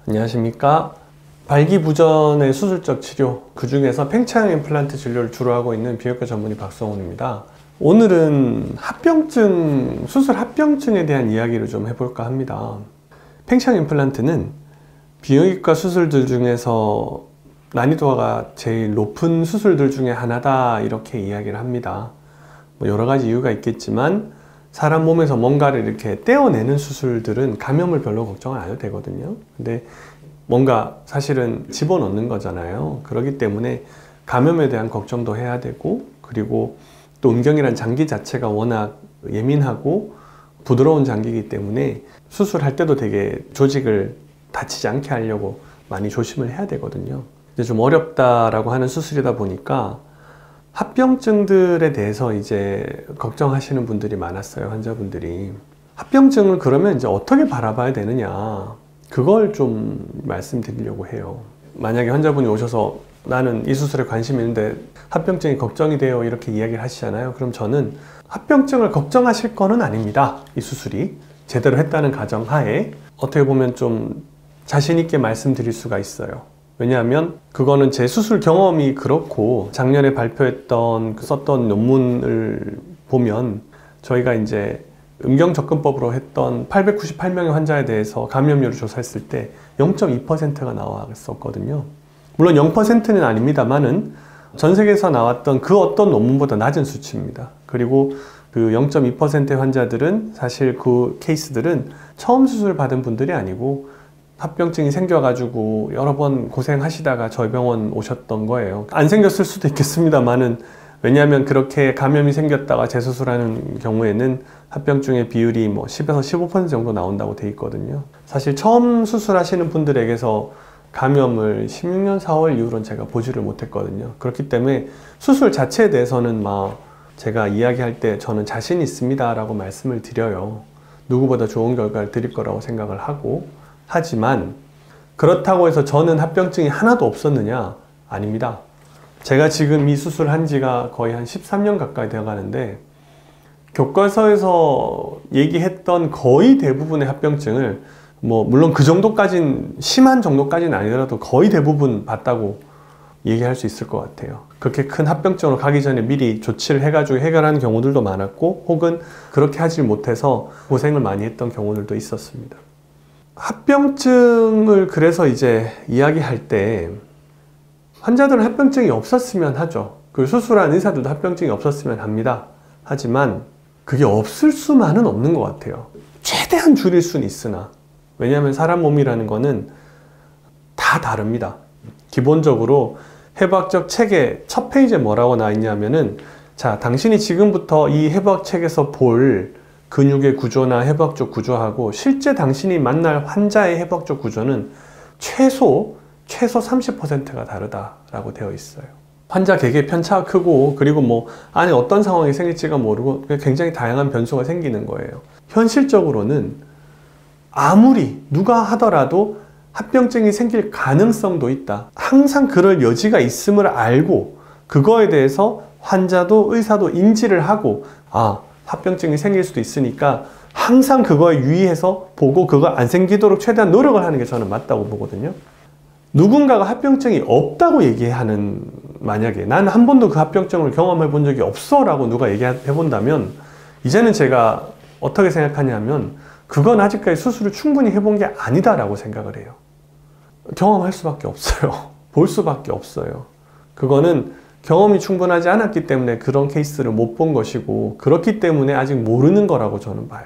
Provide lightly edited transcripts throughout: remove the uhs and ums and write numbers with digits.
안녕하십니까. 발기부전의 수술적 치료, 그 중에서 팽창 임플란트 진료를 주로 하고 있는 비뇨기과 전문의 박성훈입니다. 오늘은 합병증, 수술 합병증에 대한 이야기를 좀 해볼까 합니다. 팽창 임플란트는 비뇨기과 수술들 중에서 난이도가 제일 높은 수술들 중에 하나다, 이렇게 이야기를 합니다. 여러 가지 이유가 있겠지만 사람 몸에서 뭔가를 이렇게 떼어내는 수술들은 감염을 별로 걱정을 안 해도 되거든요. 근데 뭔가 사실은 집어넣는 거잖아요. 그렇기 때문에 감염에 대한 걱정도 해야 되고, 그리고 또 음경이란 장기 자체가 워낙 예민하고 부드러운 장기이기 때문에 수술할 때도 되게 조직을 다치지 않게 하려고 많이 조심을 해야 되거든요. 근데 좀 어렵다라고 하는 수술이다 보니까 합병증들에 대해서 이제 걱정하시는 분들이 많았어요. 환자분들이. 합병증을 그러면 이제 어떻게 바라봐야 되느냐, 그걸 좀 말씀드리려고 해요. 만약에 환자분이 오셔서 나는 이 수술에 관심이 있는데 합병증이 걱정이 돼요, 이렇게 이야기를 하시잖아요. 그럼 저는 합병증을 걱정하실 거는 아닙니다. 이 수술이 제대로 했다는 가정하에 어떻게 보면 좀 자신 있게 말씀드릴 수가 있어요. 왜냐하면 그거는 제 수술 경험이 그렇고, 작년에 발표했던 썼던 논문을 보면 저희가 이제 음경접근법으로 했던 898명의 환자에 대해서 감염률을 조사했을 때 0.2%가 나왔었거든요. 물론 0%는 아닙니다만은 전 세계에서 나왔던 그 어떤 논문보다 낮은 수치입니다. 그리고 그 0.2%의 환자들은 사실 그 케이스들은 처음 수술 받은 분들이 아니고 합병증이 생겨가지고 여러 번 고생하시다가 저희 병원 오셨던 거예요. 안 생겼을 수도 있겠습니다만은, 왜냐하면 그렇게 감염이 생겼다가 재수술하는 경우에는 합병증의 비율이 뭐 10에서 15% 정도 나온다고 돼 있거든요. 사실 처음 수술하시는 분들에게서 감염을 16년 4월 이후로는 제가 보지를 못했거든요. 그렇기 때문에 수술 자체에 대해서는 막 제가 이야기할 때 저는 자신 있습니다 라고 말씀을 드려요. 누구보다 좋은 결과를 드릴 거라고 생각을 하고, 하지만 그렇다고 해서 저는 합병증이 하나도 없었느냐? 아닙니다. 제가 지금 이 수술을 한 지가 거의 한 13년 가까이 되어 가는데, 교과서에서 얘기했던 거의 대부분의 합병증을 물론 그 정도까진, 심한 정도까지는 아니더라도 거의 대부분 봤다고 얘기할 수 있을 것 같아요. 그렇게 큰 합병증으로 가기 전에 미리 조치를 해가지고 해결하는 경우들도 많았고, 혹은 그렇게 하지 못해서 고생을 많이 했던 경우들도 있었습니다. 합병증을 그래서 이제 이야기할 때 환자들은 합병증이 없었으면 하죠. 그 수술한 의사들도 합병증이 없었으면 합니다. 하지만 그게 없을 수만은 없는 것 같아요. 최대한 줄일 수는 있으나, 왜냐하면 사람 몸이라는 거는 다 다릅니다. 기본적으로 해부학적 책의 첫 페이지에 뭐라고 나와 있냐면은, 자, 당신이 지금부터 이 해부학 책에서 볼 근육의 구조나 해부학적 구조하고 실제 당신이 만날 환자의 해부학적 구조는 최소 30%가 다르다라고 되어 있어요. 환자 개개의 편차가 크고, 그리고 안에 어떤 상황이 생길지가 모르고 굉장히 다양한 변수가 생기는 거예요. 현실적으로는 아무리 누가 하더라도 합병증이 생길 가능성도 있다. 항상 그럴 여지가 있음을 알고, 그거에 대해서 환자도 의사도 인지를 하고, 합병증이 생길 수도 있으니까 항상 그거에 유의해서 보고 그거 안 생기도록 최대한 노력을 하는 게 저는 맞다고 보거든요. 누군가가 합병증이 없다고 얘기하는, 만약에 나는 한 번도 그 합병증을 경험해 본 적이 없어 라고 누가 얘기해 본다면, 이제는 제가 어떻게 생각하냐면 그건 아직까지 수술을 충분히 해본 게 아니다 라고 생각을 해요. 경험할 수밖에 없어요. 볼 수밖에 없어요. 그거는 경험이 충분하지 않았기 때문에 그런 케이스를 못 본 것이고, 그렇기 때문에 아직 모르는 거라고 저는 봐요.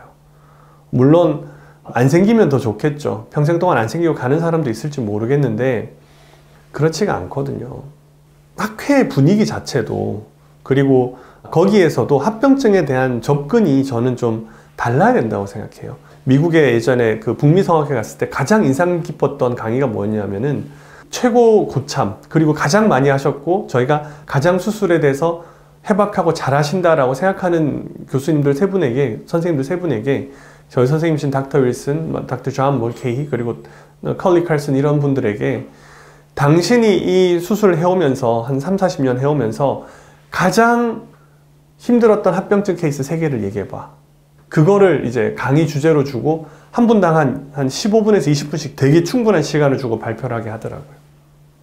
물론 안 생기면 더 좋겠죠. 평생 동안 안 생기고 가는 사람도 있을지 모르겠는데 그렇지가 않거든요. 학회 분위기 자체도, 그리고 거기에서도 합병증에 대한 접근이 저는 좀 달라야 된다고 생각해요. 미국에 예전에 그 북미성학회 갔을 때 가장 인상 깊었던 강의가 뭐였냐면은, 최고 고참, 그리고 가장 많이 하셨고 저희가 가장 수술에 대해서 해박하고 잘하신다라고 생각하는 교수님들 세 분에게, 선생님들 세 분에게, 저희 선생님이신 닥터 윌슨, 닥터 존 몰케이, 그리고 컬리 칼슨, 이런 분들에게 당신이 이 수술을 해오면서 한 3, 40년 해오면서 가장 힘들었던 합병증 케이스 3개를 얘기해봐. 그거를 이제 강의 주제로 주고 한 분당 한 15분에서 20분씩 되게 충분한 시간을 주고 발표를 하게 하더라고요.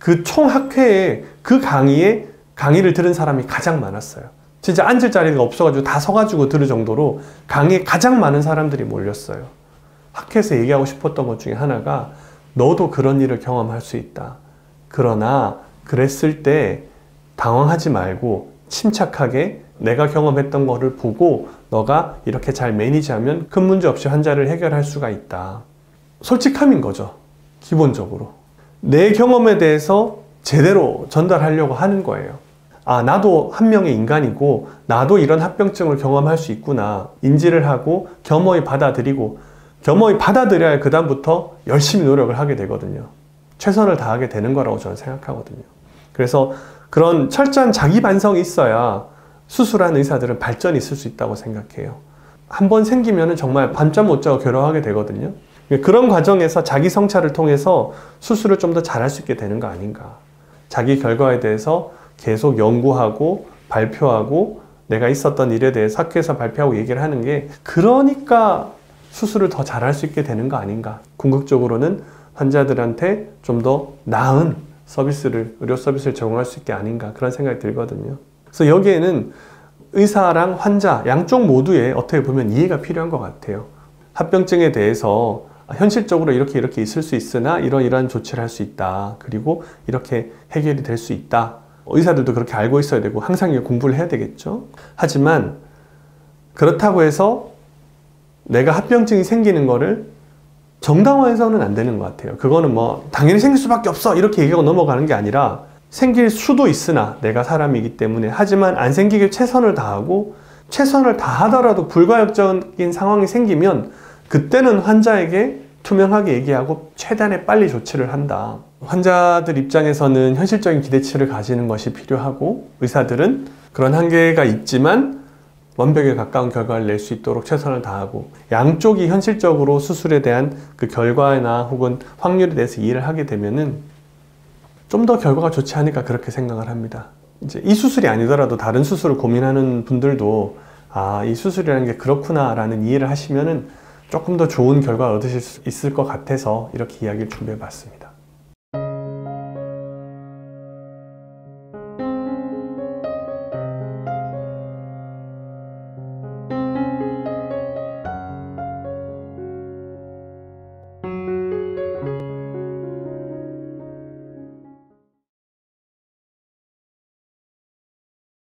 그 총 학회에 그 강의를 들은 사람이 가장 많았어요. 진짜 앉을 자리가 없어가지고 다 서가지고 들을 정도로 강의에 가장 많은 사람들이 몰렸어요. 학회에서 얘기하고 싶었던 것 중에 하나가 너도 그런 일을 경험할 수 있다. 그러나 그랬을 때 당황하지 말고 침착하게 내가 경험했던 거를 보고 너가 이렇게 잘 매니지하면 큰 문제 없이 환자를 해결할 수가 있다. 솔직함인 거죠. 기본적으로. 내 경험에 대해서 제대로 전달하려고 하는 거예요. 아, 나도 한 명의 인간이고 나도 이런 합병증을 경험할 수 있구나. 인지를 하고 겸허히 받아들이고 겸허히 받아들여야 그 다음부터 열심히 노력을 하게 되거든요. 최선을 다하게 되는 거라고 저는 생각하거든요. 그래서 그런 철저한 자기 반성이 있어야 수술한 의사들은 발전이 있을 수 있다고 생각해요. 한 번 생기면 정말 밤잠 못 자고 괴로워하게 되거든요. 그런 과정에서 자기 성찰을 통해서 수술을 좀 더 잘할 수 있게 되는 거 아닌가. 자기 결과에 대해서 계속 연구하고 발표하고 내가 있었던 일에 대해서 학회에서 발표하고 얘기를 하는 게 그러니까 수술을 더 잘할 수 있게 되는 거 아닌가. 궁극적으로는 환자들한테 좀 더 나은 의료 서비스를 제공할 수 있게 아닌가 그런 생각이 들거든요. 그래서 여기에는 의사랑 환자 양쪽 모두에 어떻게 보면 이해가 필요한 것 같아요. 합병증에 대해서 현실적으로 이렇게 있을 수 있으나 이러이러한 조치를 할 수 있다. 그리고 이렇게 해결이 될 수 있다. 의사들도 그렇게 알고 있어야 되고 항상 공부를 해야 되겠죠. 하지만 그렇다고 해서 내가 합병증이 생기는 거를 정당화해서는 안 되는 것 같아요. 그거는 뭐 당연히 생길 수밖에 없어 이렇게 얘기하고 넘어가는 게 아니라 생길 수도 있으나 내가 사람이기 때문에 하지만 안 생기게 최선을 다하고 최선을 다하더라도 불가역적인 상황이 생기면 그때는 환자에게 투명하게 얘기하고 최대한의 빨리 조치를 한다. 환자들 입장에서는 현실적인 기대치를 가지는 것이 필요하고 의사들은 그런 한계가 있지만 완벽에 가까운 결과를 낼 수 있도록 최선을 다하고 양쪽이 현실적으로 수술에 대한 그 결과나 혹은 확률에 대해서 이해를 하게 되면은 좀 더 결과가 좋지 않을까 그렇게 생각을 합니다. 이제 이 수술이 아니더라도 다른 수술을 고민하는 분들도 아, 이 수술이라는 게 그렇구나 라는 이해를 하시면은 조금 더 좋은 결과를 얻으실 수 있을 것 같아서 이렇게 이야기를 준비해 봤습니다.